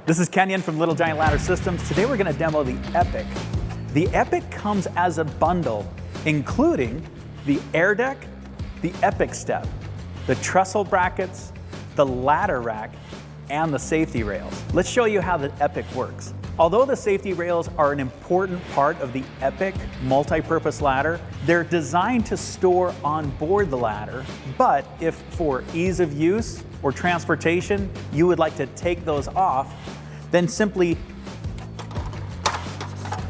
This is Kenyon from LittleGiant Ladder Systems. Today we're going to demo the Epic. The Epic comes as a bundle, including the air deck, the Epic step, the trestle brackets, the ladder rack, and the safety rails. Let's show you how the Epic works. Although the safety rails are an important part of the Epic multi-purpose ladder, they're designed to store on board the ladder, but if for ease of use or transportation, you would like to take those off, then simply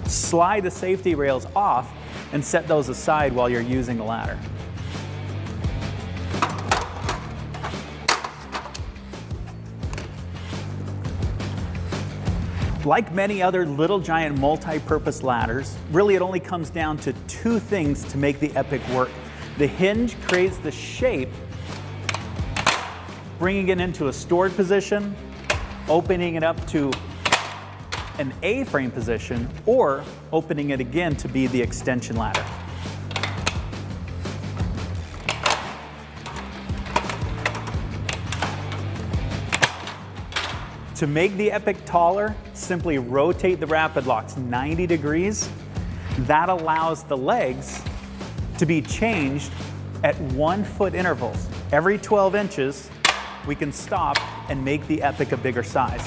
slide the safety rails off and set those aside while you're using the ladder. Like many other LittleGiant multi-purpose ladders, really it only comes down to two things to make the Epic work. The hinge creates the shape, bringing it into a stored position, opening it up to an A-frame position, or opening it again to be the extension ladder. To make the Epic taller, simply rotate the rapid locks 90 degrees. That allows the legs to be changed at 1 foot intervals. Every 12 inches, we can stop and make the Epic a bigger size.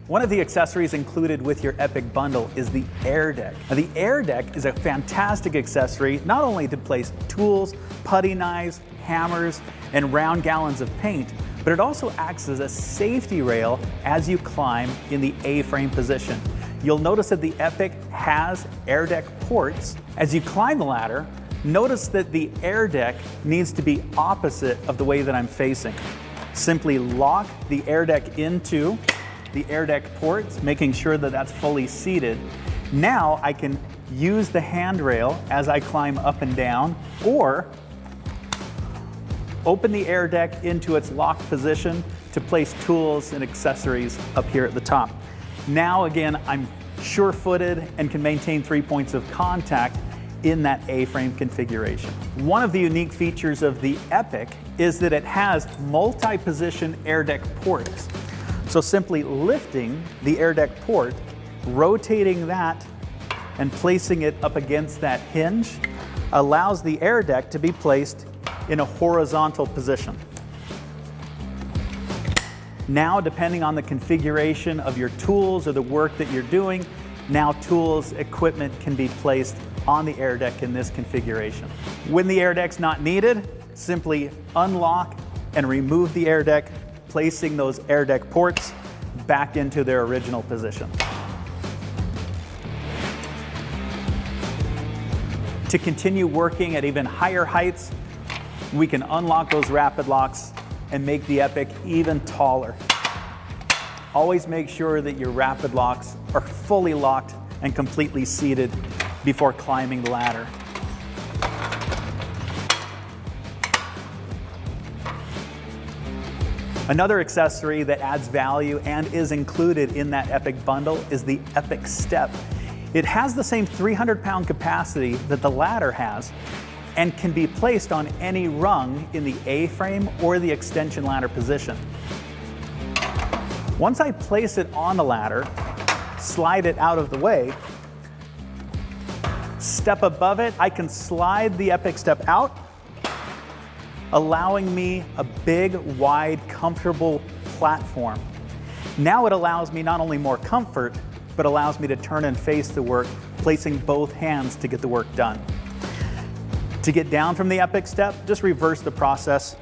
One of the accessories included with your Epic bundle is the air deck. Now, the air deck is a fantastic accessory, not only to place tools, putty knives, hammers, and round gallons of paint, but it also acts as a safety rail as you climb in the A-frame position. You'll notice that the Epic has air deck ports. As you climb the ladder, notice that the air deck needs to be opposite of the way that I'm facing. Simply lock the air deck into the air deck ports, making sure that that's fully seated. Now I can use the handrail as I climb up and down, or open the air deck into its locked position to place tools and accessories up here at the top. Now again, I'm sure-footed and can maintain 3 points of contact in that A-frame configuration. One of the unique features of the Epic is that it has multi-position air deck ports. So simply lifting the air deck port, rotating that, and placing it up against that hinge allows the air deck to be placed in a horizontal position. Now, depending on the configuration of your tools or the work that you're doing, now tools, equipment can be placed on the air deck in this configuration. When the air deck's not needed, simply unlock and remove the air deck, placing those air deck ports back into their original position. To continue working at even higher heights, we can unlock those rapid locks and make the Epic even taller. Always make sure that your rapid locks are fully locked and completely seated before climbing the ladder. Another accessory that adds value and is included in that Epic bundle is the Epic step. It has the same 300-pound capacity that the ladder has and can be placed on any rung in the A-frame or the extension ladder position. Once I place it on the ladder, slide it out of the way, step above it, I can slide the Epic step out, allowing me a big, wide, comfortable platform. Now it allows me not only more comfort, but allows me to turn and face the work, placing both hands to get the work done. To get down from the Epic step, just reverse the process.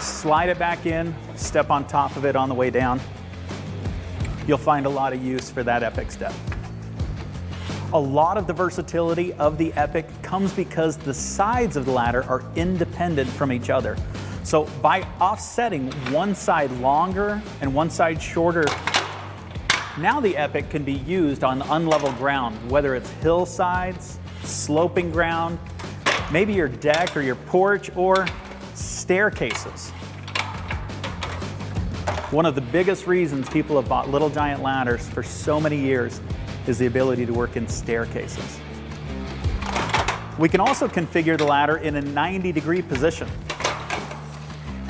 Slide it back in, step on top of it on the way down. You'll find a lot of use for that Epic step. A lot of the versatility of the Epic comes because the sides of the ladder are independent from each other. So by offsetting one side longer and one side shorter, now the Epic can be used on unlevel ground, whether it's hillsides, sloping ground, maybe your deck or your porch, or staircases. One of the biggest reasons people have bought LittleGiant ladders for so many years is the ability to work in staircases. We can also configure the ladder in a 90-degree position.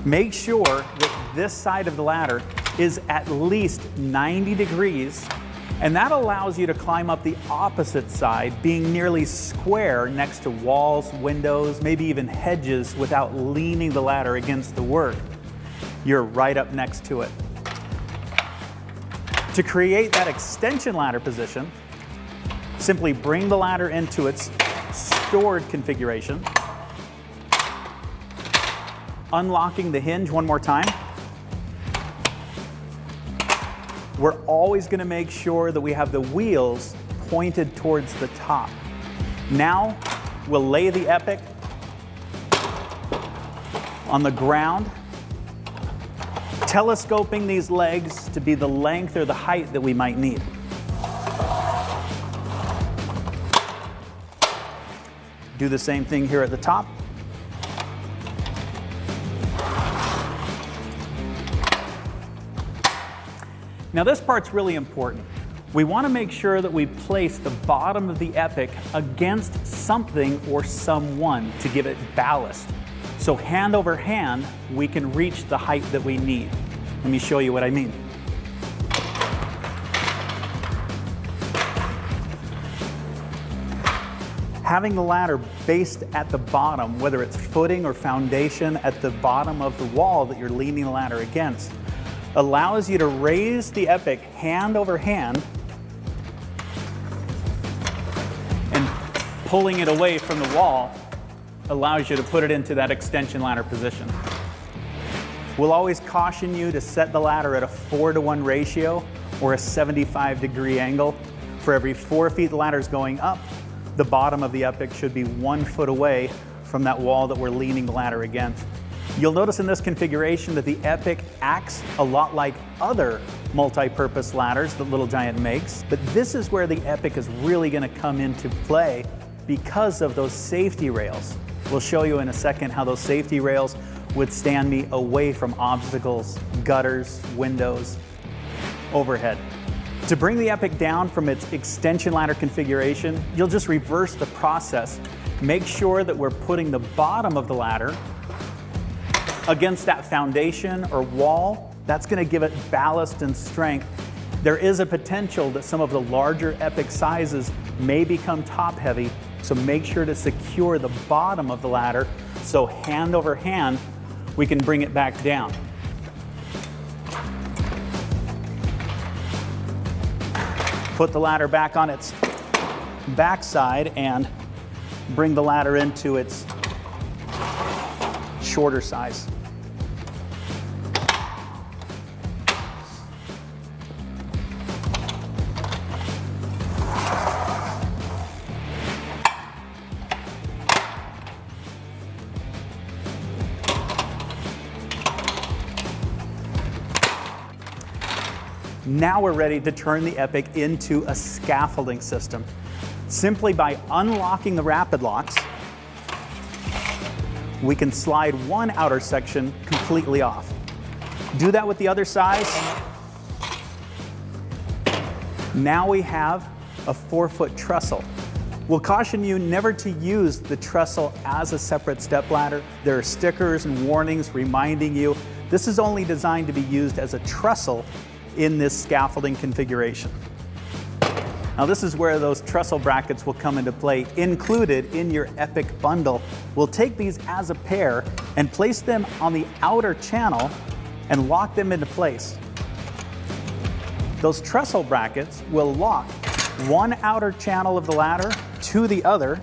Make sure that this side of the ladder is at least 90 degrees, and that allows you to climb up the opposite side, being nearly square next to walls, windows, maybe even hedges without leaning the ladder against the work. You're right up next to it. To create that extension ladder position, simply bring the ladder into its stored configuration, unlocking the hinge one more time. We're always going to make sure that we have the wheels pointed towards the top. Now, we'll lay the Epic on the ground, telescoping these legs to be the length or the height that we might need. Do the same thing here at the top. Now this part's really important. We want to make sure that we place the bottom of the Epic against something or someone to give it ballast. So hand over hand, we can reach the height that we need. Let me show you what I mean. Having the ladder based at the bottom, whether it's footing or foundation at the bottom of the wall that you're leaning the ladder against, allows you to raise the Epic hand over hand and pulling it away from the wall allows you to put it into that extension ladder position. We'll always caution you to set the ladder at a 4-to-1 ratio or a 75-degree angle. For every 4 feet the ladder's going up, the bottom of the Epic should be 1 foot away from that wall that we're leaning the ladder against. You'll notice in this configuration that the Epic acts a lot like other multi-purpose ladders that LittleGiant makes, but this is where the Epic is really going to come into play because of those safety rails. We'll show you in a second how those safety rails would stand me away from obstacles, gutters, windows, overhead. To bring the Epic down from its extension ladder configuration, you'll just reverse the process. Make sure that we're putting the bottom of the ladder against that foundation or wall. That's going to give it ballast and strength. There is a potential that some of the larger Epic sizes may become top heavy, so make sure to secure the bottom of the ladder so hand over hand we can bring it back down. Put the ladder back on its backside and bring the ladder into its shorter size. Now we're ready to turn the Epic into a scaffolding system. Simply by unlocking the rapid locks, we can slide one outer section completely off. Do that with the other size. Now we have a 4-foot trestle. We'll caution you never to use the trestle as a separate stepladder. There are stickers and warnings reminding you this is only designed to be used as a trestle in this scaffolding configuration. Now this is where those trestle brackets will come into play, included in your Epic bundle. We'll take these as a pair and place them on the outer channel and lock them into place. Those trestle brackets will lock one outer channel of the ladder to the other.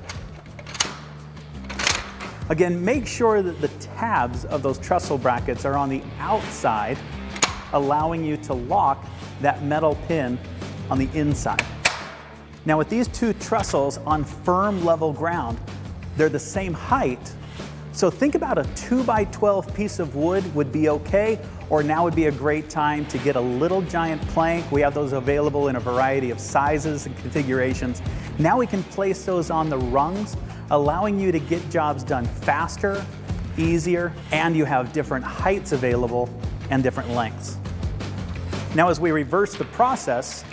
Again, make sure that the tabs of those trestle brackets are on the outside, allowing you to lock that metal pin on the inside. Now with these two trestles on firm level ground, they're the same height. So think about a 2x12 piece of wood would be okay, or now would be a great time to get a LittleGiant plank. We have those available in a variety of sizes and configurations. Now we can place those on the rungs, allowing you to get jobs done faster, easier, and you have different heights available and different lengths. Now as we reverse the process,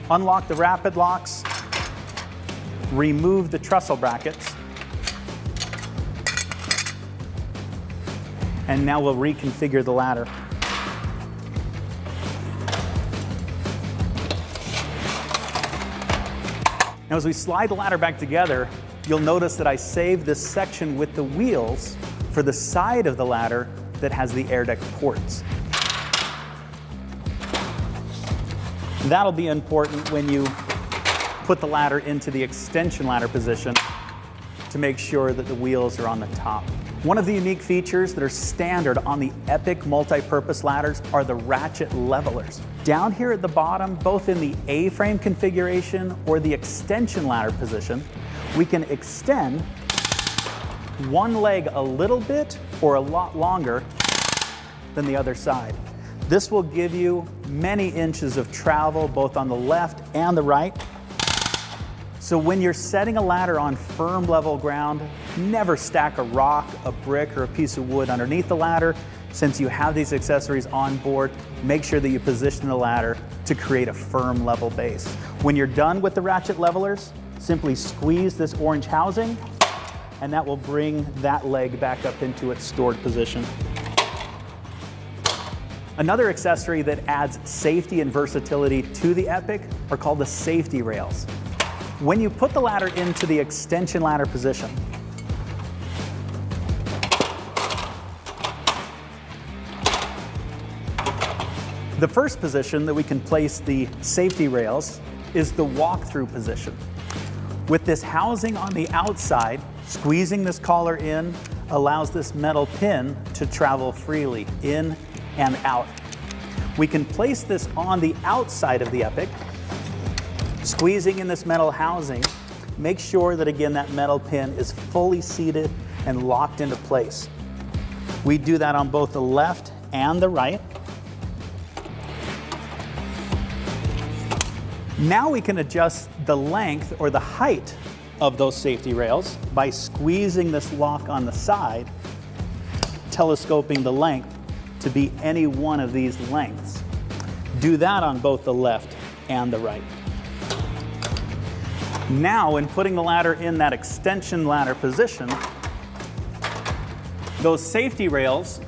unlock the rapid locks, remove the trestle brackets, And now we'll reconfigure the ladder. Now as we slide the ladder back together, you'll notice that I saved this section with the wheels for the side of the ladder that has the air deck ports. That'll be important when you put the ladder into the extension ladder position to make sure that the wheels are on the top. One of the unique features that are standard on the Epic multi-purpose ladders are the ratchet levelers. Down here at the bottom, both in the A-frame configuration or the extension ladder position, we can extend one leg a little bit or a lot longer than the other side. This will give you many inches of travel both on the left and the right. So when you're setting a ladder on firm level ground, never stack a rock, a brick, or a piece of wood underneath the ladder. Since you have these accessories on board, make sure that you position the ladder to create a firm level base. When you're done with the ratchet levelers, simply squeeze this orange housing, and that will bring that leg back up into its stored position. Another accessory that adds safety and versatility to the Epic are called the safety rails. When you put the ladder into the extension ladder position, the first position that we can place the safety rails is the walk-through position. With this housing on the outside, squeezing this collar in allows this metal pin to travel freely in and out. We can place this on the outside of the Epic, squeezing in this metal housing. Make sure that, again, that metal pin is fully seated and locked into place. We do that on both the left and the right. Now we can adjust the length or the height of those safety rails by squeezing this lock on the side, telescoping the length to be any one of these lengths. Do that on both the left and the right. Now, when putting the ladder in that extension ladder position, those safety rails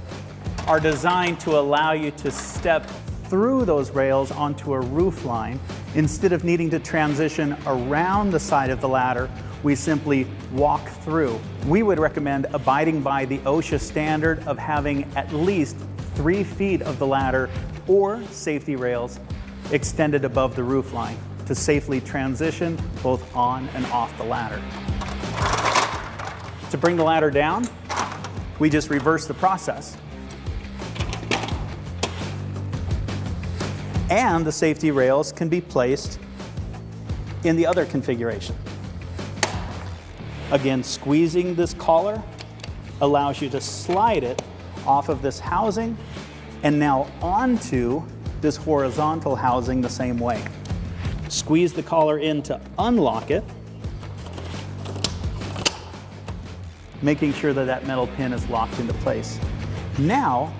are designed to allow you to step through those rails onto a roof line. Instead of needing to transition around the side of the ladder, we simply walk through. We would recommend abiding by the OSHA standard of having at least 3 feet of the ladder or safety rails extended above the roof line to safely transition both on and off the ladder. To bring the ladder down, we just reverse the process. And the safety rails can be placed in the other configuration. Again, squeezing this collar allows you to slide it off of this housing and now onto this horizontal housing the same way. Squeeze the collar in to unlock it, making sure that that metal pin is locked into place. Now,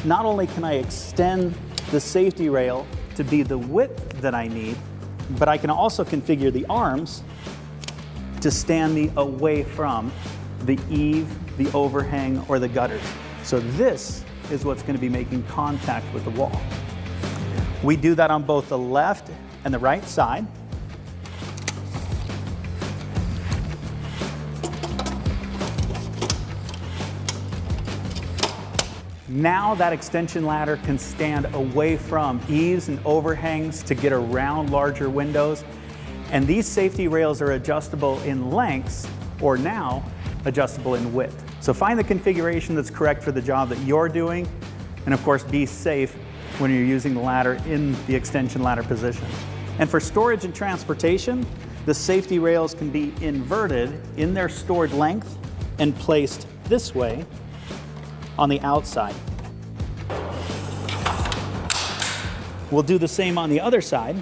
not only can I extend the safety rail to be the width that I need, but I can also configure the arms to stand me away from the eave, the overhang, or the gutters. So this is what's going to be making contact with the wall. We do that on both the left and the right side. Now that extension ladder can stand away from eaves and overhangs to get around larger windows. And these safety rails are adjustable in lengths, or now adjustable in width. So find the configuration that's correct for the job that you're doing, and of course be safe when you're using the ladder in the extension ladder position. And for storage and transportation, the safety rails can be inverted in their stored length and placed this way on the outside. We'll do the same on the other side.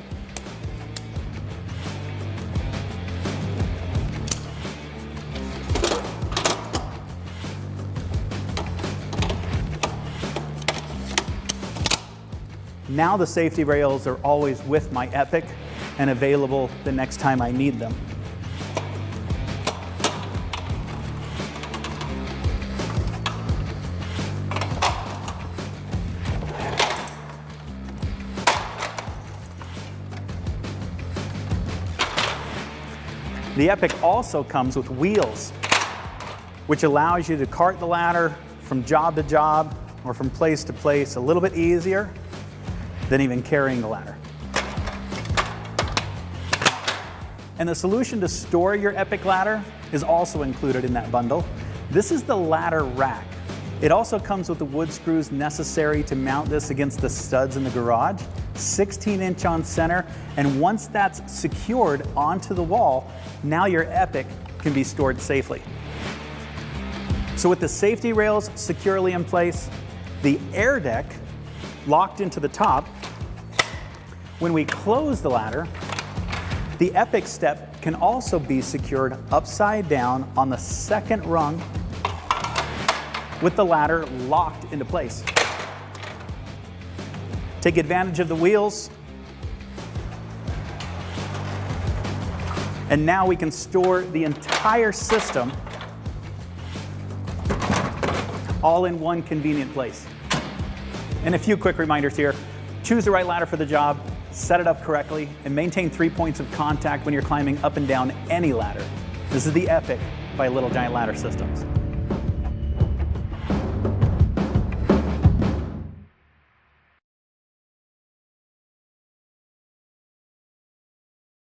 Now the safety rails are always with my Epic and available the next time I need them. The Epic also comes with wheels, which allows you to cart the ladder from job to job or from place to place a little bit easier than even carrying the ladder. And the solution to store your Epic ladder is also included in that bundle. This is the ladder rack. It also comes with the wood screws necessary to mount this against the studs in the garage, 16-inch on center, and once that's secured onto the wall, now your Epic can be stored safely. So with the safety rails securely in place, the air deck locked into the top, when we close the ladder, the Epic step can also be secured upside down on the second rung with the ladder locked into place. Take advantage of the wheels, and now we can store the entire system all in one convenient place. And a few quick reminders here. Choose the right ladder for the job, set it up correctly, and maintain 3 points of contact when you're climbing up and down any ladder. This is the Epic by LittleGiant Ladder Systems.